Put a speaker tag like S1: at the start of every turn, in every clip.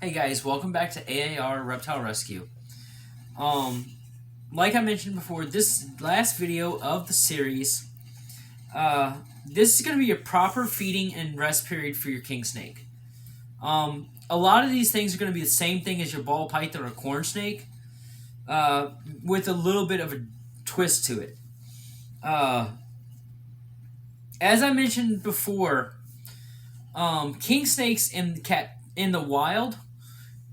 S1: Hey guys, welcome back to AAR Reptile Rescue. Um, like I mentioned before, this last video of the series, uh, this is going to be a proper feeding and rest period for your king snake. A lot of these things are going to be the same thing as your ball python or corn snake, with a little bit of a twist to it. Uh, as I mentioned before, king snakes in the wild,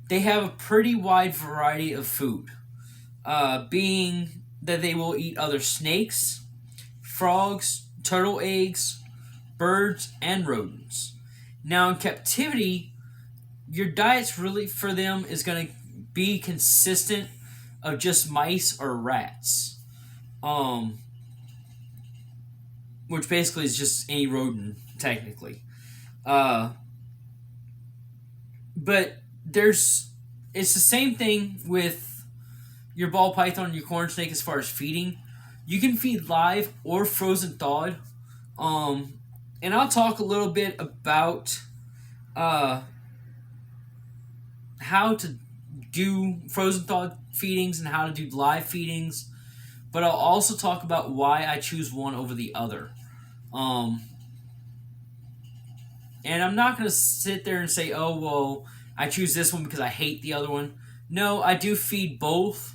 S1: they have a pretty wide variety of food. Being that they will eat other snakes, frogs, turtle eggs, birds, and rodents. Now, in captivity, your diet's really for them is going to be consistent of just mice or rats, um, which basically is just any rodent technically. Uh, but there's it's the same thing with your ball python and your corn snake as far as feeding. You can feed live or frozen thawed. And I'll talk a little bit about uh, how to do frozen thawed feedings and how to do live feedings. But I'll also talk about why I choose one over the other. Um, and I'm not going to sit there and say, oh, well, I choose this one because I hate the other one. No, I do feed both,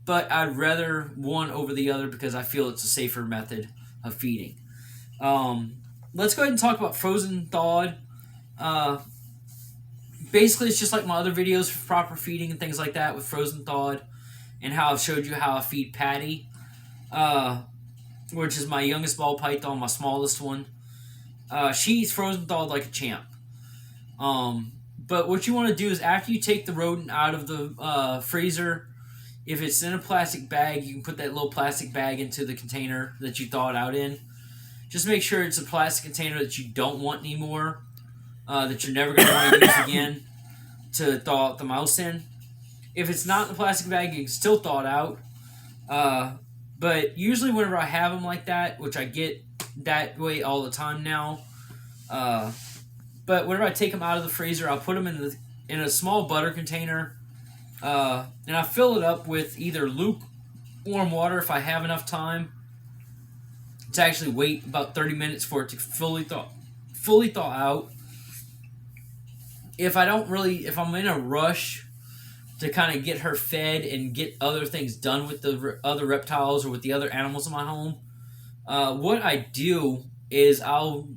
S1: but I'd rather one over the other because I feel it's a safer method of feeding. Let's go ahead and talk about frozen thawed. Uh, Basically, it's just like my other videos for proper feeding and things like that with frozen thawed, and how I've showed you how I feed Patty, uh, which is my youngest ball python, my smallest one. She's frozen thawed like a champ. But what you want to do is after you take the rodent out of the freezer, if it's in a plastic bag, you can put that little plastic bag into the container that you thaw it out in. Just make sure it's a plastic container that you don't want anymore, that you're never going to want to use again to thaw out the mouse in. If it's not in the plastic bag, you can still thaw it out. But usually whenever I have them like that, which I get that way all the time now, but whenever I take them out of the freezer, I'll put them in a small butter container, and I fill it up with either lukewarm water if I have enough time to actually wait about 30 minutes for it to fully thaw out. If I'm in a rush to kind of get her fed and get other things done with the other reptiles or with the other animals in my home, what I do is I'll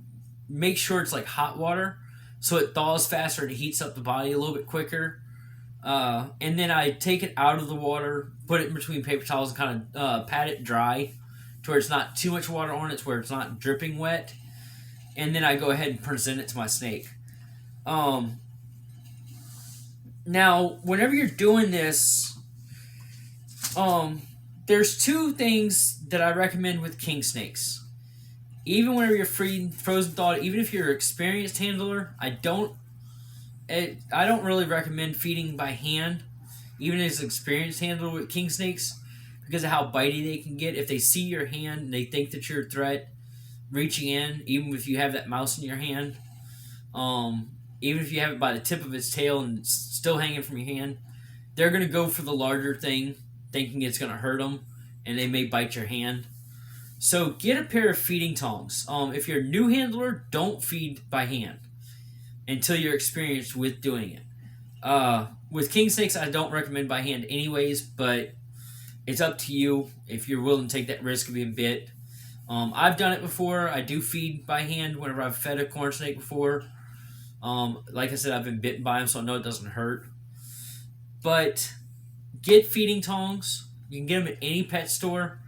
S1: make sure it's like hot water so it thaws faster and it heats up the body a little bit quicker. And then I take it out of the water, put it in between paper towels, and kind of pat it dry to where it's not too much water on it, to where it's not dripping wet. And then I go ahead and present it to my snake. Now, whenever you're doing this, there's two things that I recommend with king snakes. Even whenever you're frozen thawed, even if you're an experienced handler, I don't really recommend feeding by hand, even as an experienced handler with king snakes, because of how bitey they can get. If they see your hand and they think that you're a threat, reaching in, even if you have that mouse in your hand, even if you have it by the tip of its tail and it's still hanging from your hand, they're going to go for the larger thing, thinking it's going to hurt them, and they may bite your hand. So get a pair of feeding tongs. If you're a new handler, don't feed by hand until you're experienced with doing it. With king snakes, I don't recommend by hand anyways, but it's up to you if you're willing to take that risk of being bit. I've done it before. I do feed by hand whenever I've fed a corn snake before. Like I said, I've been bitten by them, so I know it doesn't hurt. But get feeding tongs. You can get them at any pet store.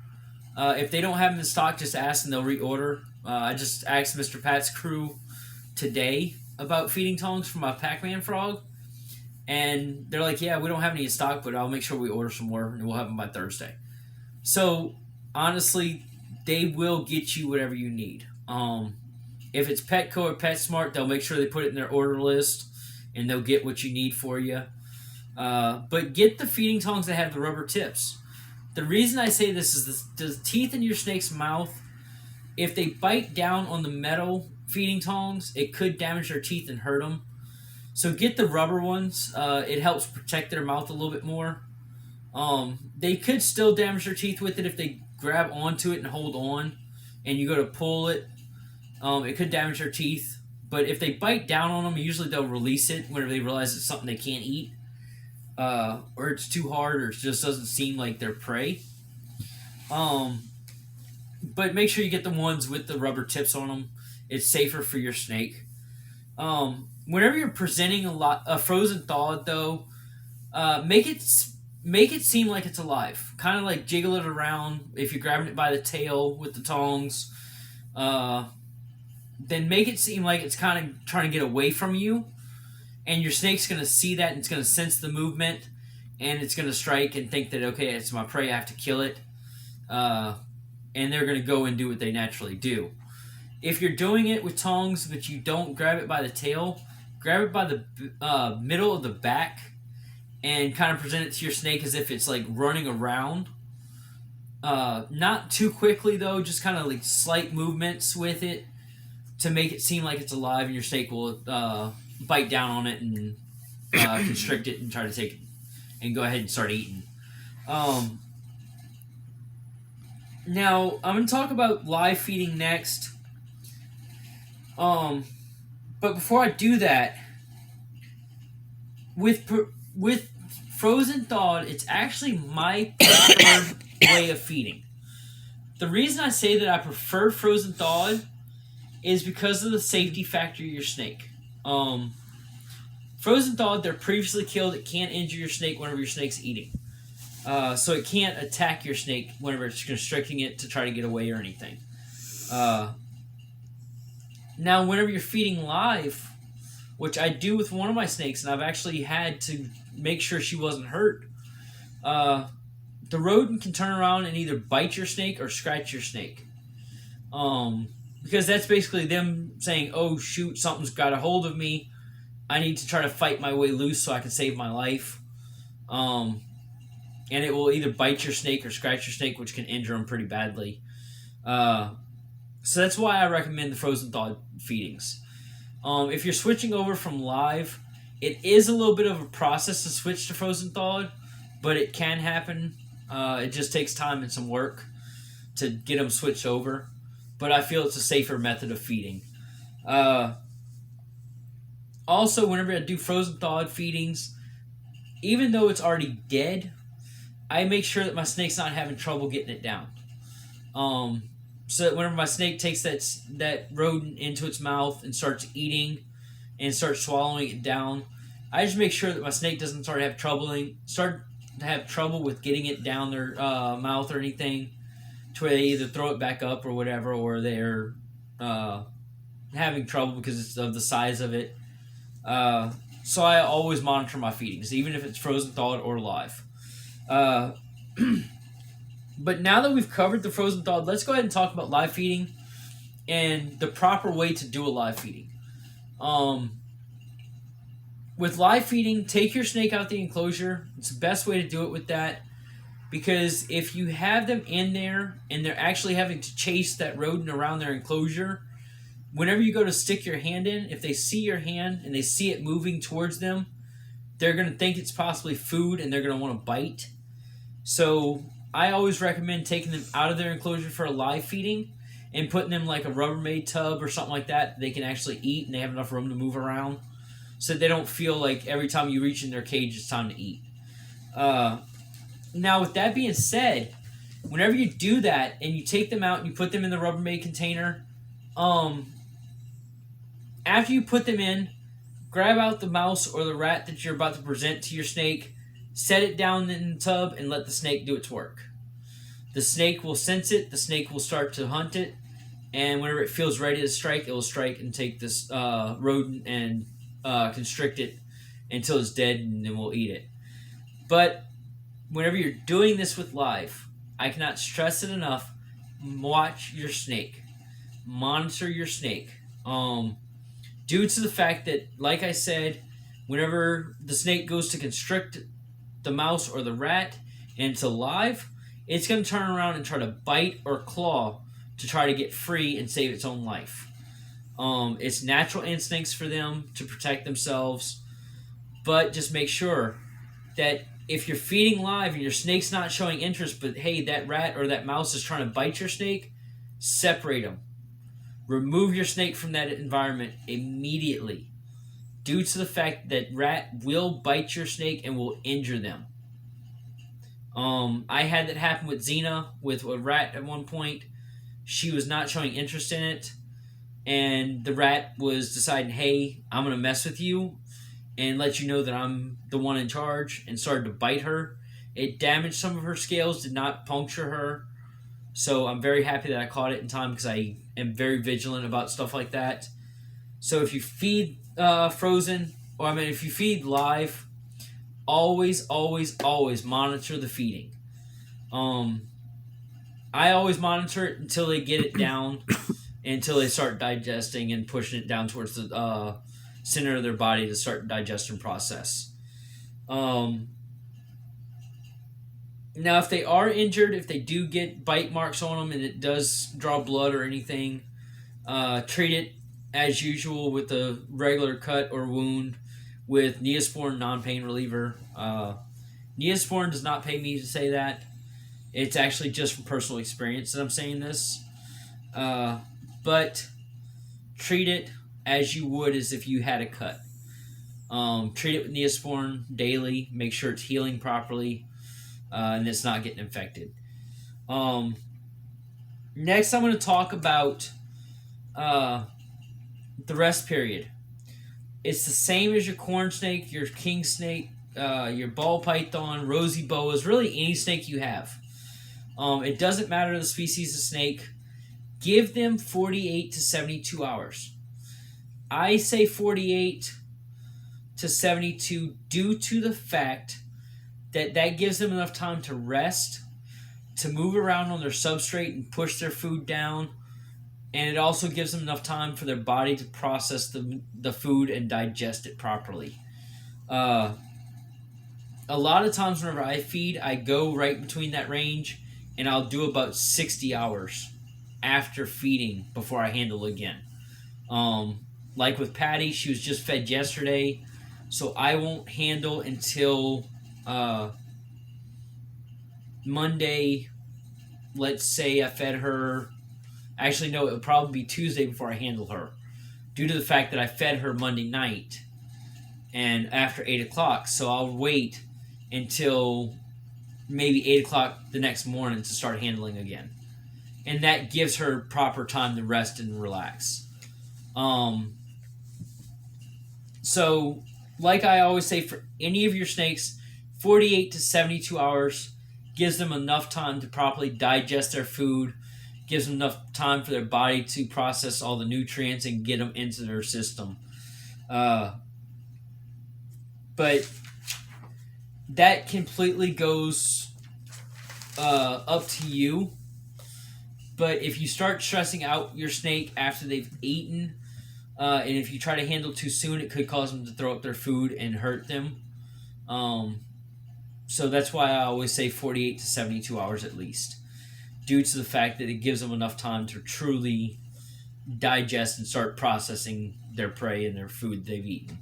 S1: If they don't have them in stock, just ask and they'll reorder. I just asked Mr. Pat's crew today about feeding tongs for my Pac-Man frog, and they're like, yeah, we don't have any in stock, but I'll make sure we order some more, and we'll have them by Thursday. So, honestly, they will get you whatever you need. If it's Petco or PetSmart, they'll make sure they put it in their order list, and they'll get what you need for you. But get the feeding tongs that have the rubber tips. The reason I say this is the teeth in your snake's mouth, if they bite down on the metal feeding tongs, it could damage their teeth and hurt them. So get the rubber ones. It helps protect their mouth a little bit more. They could still damage their teeth with it if they grab onto it and hold on, and you go to pull it. It could damage their teeth. But if they bite down on them, usually they'll release it whenever they realize it's something they can't eat, or it's too hard, or it just doesn't seem like their prey. Um, but make sure you get the ones with the rubber tips on them. It's safer for your snake. Whenever you're presenting a frozen thawed though, make it seem like it's alive. Kind of like jiggle it around. If you're grabbing it by the tail with the tongs, then make it seem like it's kind of trying to get away from you, and your snake's going to see that and it's going to sense the movement, and it's going to strike and think that, okay, it's my prey, I have to kill it, and they're going to go and do what they naturally do. If you're doing it with tongs but you don't grab it by the tail, grab it by the middle of the back and kind of present it to your snake as if it's like running around. Not too quickly though, just kind of like slight movements with it to make it seem like it's alive, and your snake will bite down on it and constrict it and try to take it and go ahead and start eating. Now, I'm going to talk about live feeding next. But before I do that, with frozen thawed, it's actually my preferred way of feeding. The reason I say that I prefer frozen thawed is because of the safety factor of your snake. Frozen thawed, they're previously killed. It can't injure your snake whenever your snake's eating. So it can't attack your snake whenever it's constricting it to try to get away or anything. Now, whenever you're feeding live, which I do with one of my snakes, and I've actually had to make sure she wasn't hurt, the rodent can turn around and either bite your snake or scratch your snake. Because that's basically them saying, oh shoot, something's got a hold of me. I need to try to fight my way loose so I can save my life. And it will either bite your snake or scratch your snake, which can injure them pretty badly. So that's why I recommend the frozen thawed feedings. If you're switching over from live, it is a little bit of a process to switch to frozen thawed, but it can happen. It just takes time and some work to get them switched over. But I feel it's a safer method of feeding. Also, whenever I do frozen thawed feedings, even though it's already dead, I make sure that my snake's not having trouble getting it down. So that whenever my snake takes that rodent into its mouth and starts eating and starts swallowing it down, I just make sure that my snake doesn't start to have trouble with getting it down their mouth or anything, to where they either throw it back up or whatever, or they're having trouble because of the size of it. So I always monitor my feedings, even if it's frozen thawed or live. But now that we've covered the frozen thawed, let's go ahead and talk about live feeding and the proper way to do a live feeding. With live feeding, take your snake out the enclosure. It's the best way to do it with that, because if you have them in there and they're actually having to chase that rodent around their enclosure, whenever you go to stick your hand in, if they see your hand and they see it moving towards them, they're going to think it's possibly food and they're going to want to bite. So I always recommend taking them out of their enclosure for a live feeding and putting them like a Rubbermaid tub or something like that they can actually eat and they have enough room to move around, so that they don't feel like every time you reach in their cage it's time to eat. Now, with that being said, whenever you do that and you take them out and you put them in the Rubbermaid container, after you put them in, grab out the mouse or the rat that you're about to present to your snake, set it down in the tub, and let the snake do its work. The snake will sense it, the snake will start to hunt it, and whenever it feels ready to strike, it will strike and take this rodent and constrict it until it's dead, and then we'll eat it. But whenever you're doing this with live, I cannot stress it enough, watch your snake. Monitor your snake. Due to the fact that, like I said, whenever the snake goes to constrict the mouse or the rat and it's alive, it's going to turn around and try to bite or claw to try to get free and save its own life. It's natural instincts for them to protect themselves. But just make sure that if you're feeding live and your snake's not showing interest, but hey, that rat or that mouse is trying to bite your snake, separate them. Remove your snake from that environment immediately, due to the fact that rat will bite your snake and will injure them. I had that happen with Xena with a rat at one point. She was not showing interest in it, and the rat was deciding, hey, I'm going to mess with you and let you know that I'm the one in charge, and started to bite her. It damaged some of her scales, did not puncture her. So I'm very happy that I caught it in time, because I am very vigilant about stuff like that. So if you feed frozen, or if you feed live, always, always, always monitor the feeding. I always monitor it until they get it down, until they start digesting and pushing it down towards the center of their body to start digestion process. Now, if they are injured, if they do get bite marks on them and it does draw blood or anything, treat it as usual with a regular cut or wound with Neosporin non-pain reliever. Neosporin does not pay me to say that. It's actually just from personal experience that I'm saying this. But treat it as you would as if you had a cut. Treat it with Neosporin daily. Make sure it's healing properly, and it's not getting infected. Next, I'm going to talk about the rest period. It's the same as your corn snake, your king snake, your ball python, rosy boas, really any snake you have. It doesn't matter the species of snake. Give them 48 to 72 hours. I say 48 to 72 due to the fact that that gives them enough time to rest, to move around on their substrate and push their food down, and it also gives them enough time for their body to process the food and digest it properly. A lot of times whenever I feed, I go right between that range, and I'll do about 60 hours after feeding before I handle again. Like with Patty, she was just fed yesterday, so I won't handle until Monday. Let's say I fed her. Actually, no, it would probably be Tuesday before I handle her, due to the fact that I fed her Monday night and after 8 o'clock. So I'll wait until maybe 8 o'clock the next morning to start handling again. And that gives her proper time to rest and relax. So, like I always say, for any of your snakes, 48 to 72 hours gives them enough time to properly digest their food, gives them enough time for their body to process all the nutrients and get them into their system. But that completely goes up to you. But if you start stressing out your snake after they've eaten, and if you try to handle too soon, it could cause them to throw up their food and hurt them. So that's why I always say 48 to 72 hours at least, due to the fact that it gives them enough time to truly digest and start processing their prey and their food they've eaten.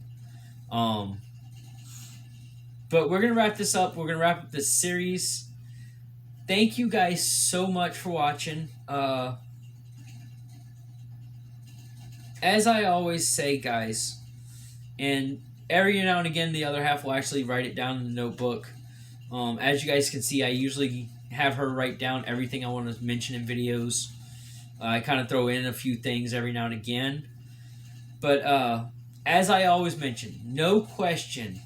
S1: But we're going to wrap this up. We're going to wrap up this series. Thank you guys so much for watching. As I always say, guys, and every now and again the other half will actually write it down in the notebook. As you guys can see, I usually have her write down everything I want to mention in videos. I kind of throw in a few things every now and again. But as I always mention, no question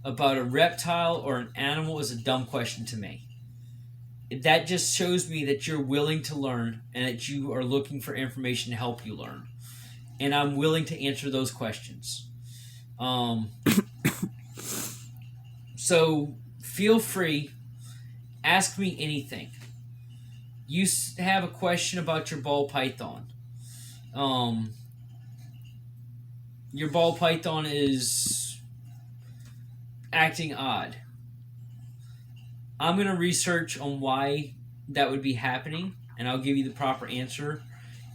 S1: about a reptile or an animal is a dumb question to me. That just shows me that you're willing to learn and that you are looking for information to help you learn. And I'm willing to answer those questions. So feel free, ask me anything. You have a question about your ball python. Your ball python is acting odd. I'm going to research on why that would be happening, and I'll give you the proper answer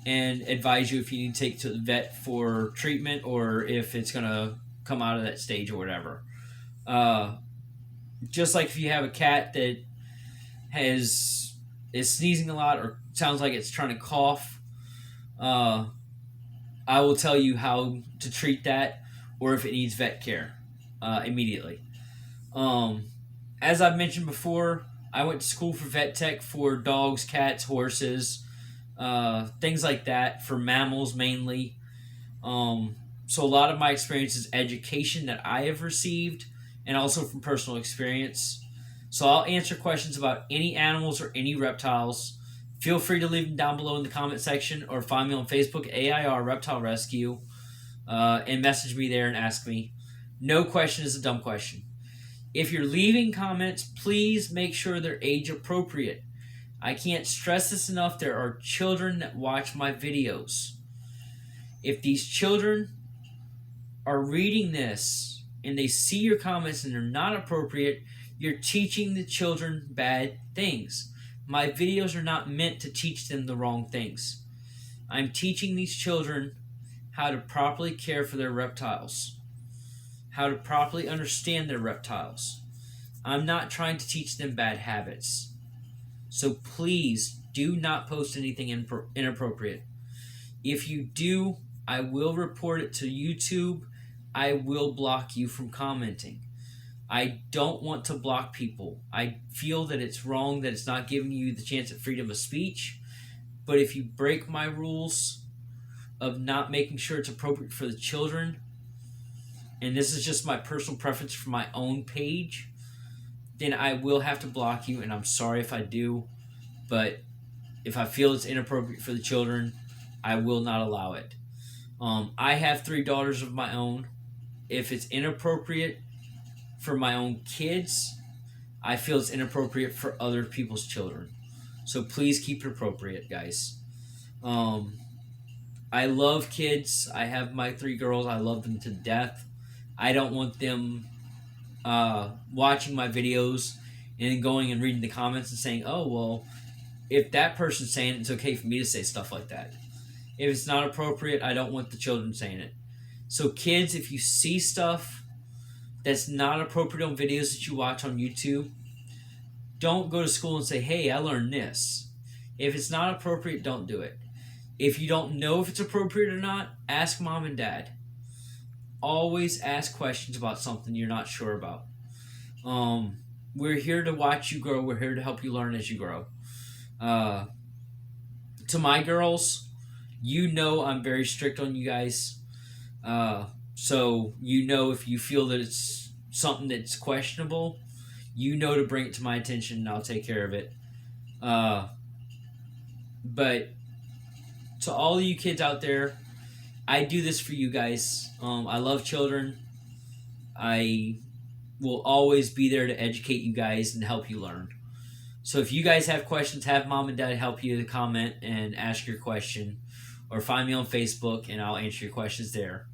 S1: and advise you if you need to take it to the vet for treatment or if it's going to come out of that stage or whatever. Uh, just like if you have a cat that is sneezing a lot or sounds like it's trying to cough, uh, I will tell you how to treat that or if it needs vet care immediately. Um, as I've mentioned before, I went to school for vet tech for dogs, cats, horses, things like that, for mammals mainly. So a lot of my experience is education that I have received and also from personal experience. So I'll answer questions about any animals or any reptiles. Feel free to leave them down below in the comment section or find me on Facebook, AIR Reptile Rescue, and message me there and ask me. No question is a dumb question. If you're leaving comments, please make sure they're age appropriate. I can't stress this enough. There are children that watch my videos. If these children are reading this and they see your comments and they're not appropriate, you're teaching the children bad things. My videos are not meant to teach them the wrong things. I'm teaching these children how to properly care for their reptiles, how to properly understand their reptiles. I'm not trying to teach them bad habits. So please do not post anything inappropriate. If you do, I will report it to YouTube. I will block you from commenting. I don't want to block people. I feel that it's wrong, that it's not giving you the chance at freedom of speech. But if you break my rules of not making sure it's appropriate for the children, and this is just my personal preference for my own page, then I will have to block you, and I'm sorry if I do. But if I feel it's inappropriate for the children, I will not allow it. I have 3 daughters of my own. If it's inappropriate for my own kids, I feel it's inappropriate for other people's children. So please keep it appropriate, guys. I love kids. I have my 3 girls. I love them to death. I don't want them watching my videos and then going and reading the comments and saying, oh, well, if that person's saying it, it's okay for me to say stuff like that. If it's not appropriate, I don't want the children saying it. So kids, if you see stuff that's not appropriate on videos that you watch on YouTube, don't go to school and say, hey, I learned this. If it's not appropriate, don't do it. If you don't know if it's appropriate or not, ask mom and dad. Always ask questions about something you're not sure about. We're here to watch you grow. We're here to help you learn as you grow. To my girls, you know I'm very strict on you guys. So you know if you feel that it's something that's questionable, you know to bring it to my attention and I'll take care of it. But to all of you kids out there, I do this for you guys. I love children. I will always be there to educate you guys and help you learn. So if you guys have questions, have mom and dad help you to comment and ask your question. Or find me on Facebook and I'll answer your questions there.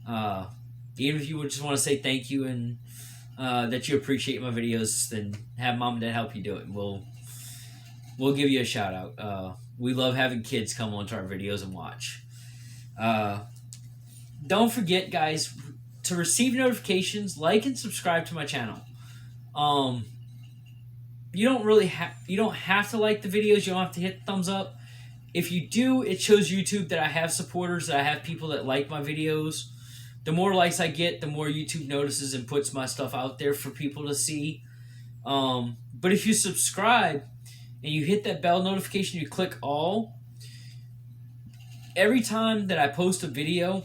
S1: Even if you would just want to say thank you and that you appreciate my videos, then have mom and dad help you do it. And we'll give you a shout out. We love having kids come onto our videos and watch. Don't forget, guys, to receive notifications, like and subscribe to my channel. You don't have to like the videos. You don't have to hit the thumbs up. If you do, it shows YouTube that I have supporters, that I have people that like my videos. The more likes I get, the more YouTube notices and puts my stuff out there for people to see. But if you subscribe and you hit that bell notification, you click all, every time that I post a video,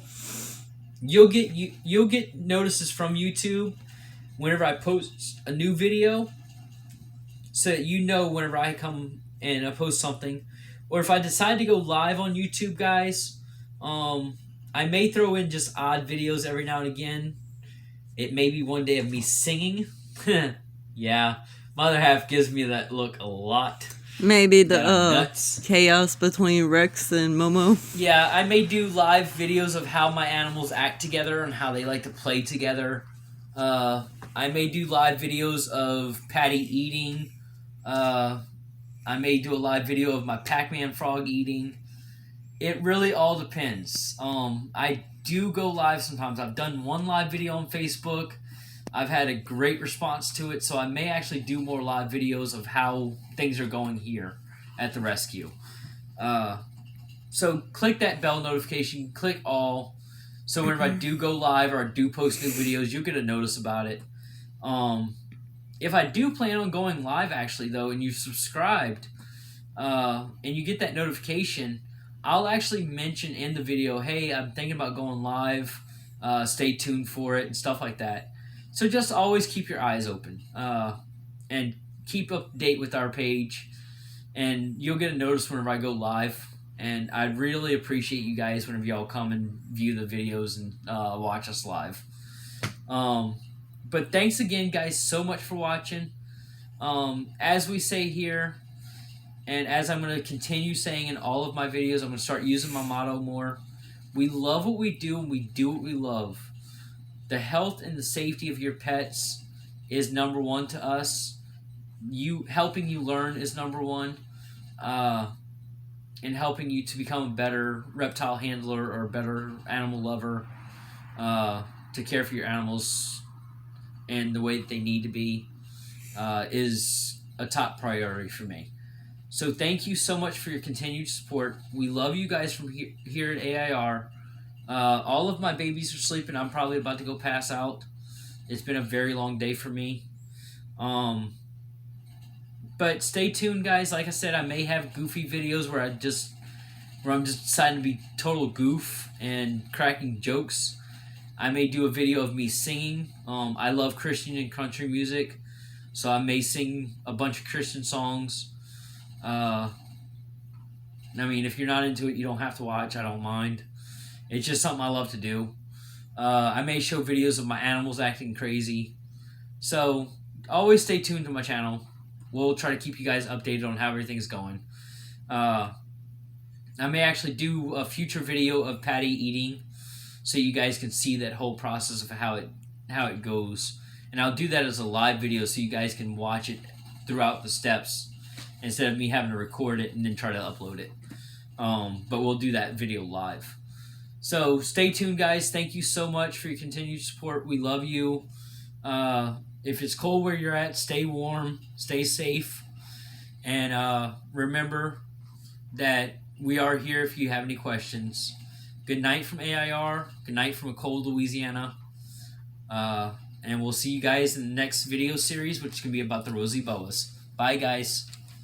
S1: you'll get notices from YouTube whenever I post a new video, so that you know whenever I come and I post something. Or if I decide to go live on YouTube, guys, I may throw in just odd videos every now and again. It may be one day of me singing. Yeah, my other half gives me that look a lot.
S2: Maybe the chaos between Rex and Momo.
S1: Yeah, I may do live videos of how my animals act together and how they like to play together. I may do live videos of Patty eating. I may do a live video of my Pac-Man frog eating. It really all depends. I do go live sometimes. I've done one live video on Facebook. I've had a great response to it, so I may actually do more live videos of how things are going here at the rescue. So click that bell notification, click all, so whenever I do go live or I do post new videos, you'll get a notice about it. If I do plan on going live, actually, though, and you've subscribed, and you get that notification, I'll actually mention in the video, hey, I'm thinking about going live, stay tuned for it, and stuff like that. So just always keep your eyes open, and keep up to date with our page, and you'll get a notice whenever I go live. And I'd really appreciate you guys whenever y'all come and view the videos and watch us live. But thanks again, guys, so much for watching. As we say here, and as I'm going to continue saying in all of my videos, I'm going to start using my motto more. We love what we do, and we do what we love. The health and the safety of your pets is number one to us. Helping you learn is number one. And helping you to become a better reptile handler or a better animal lover, to care for your animals and the way that they need to be, is a top priority for me. So thank you so much for your continued support. We love you guys from here at AIR. All of my babies are sleeping. I'm probably about to go pass out. It's been a very long day for me. But stay tuned, guys. Like I said, I may have goofy videos where I'm just deciding to be total goof and cracking jokes. I may do a video of me singing. I love Christian and country music, so I may sing a bunch of Christian songs. I mean, if you're not into it, you don't have to watch. I don't mind. It's just something I love to do. I may show videos of my animals acting crazy. So always stay tuned to my channel. We'll try to keep you guys updated on how everything's going. I may actually do a future video of Patty eating, so you guys can see that whole process of how it goes. And I'll do that as a live video, so you guys can watch it throughout the steps, instead of me having to record it and then try to upload it. But we'll do that video live. So stay tuned, guys. Thank you so much for your continued support. We love you. If it's cold where you're at, stay warm, stay safe, and remember that we are here if you have any questions. Good night from AIR. Good night from a cold Louisiana. And we'll see you guys in the next video series, which is going to be about the rosy boas. Bye, guys.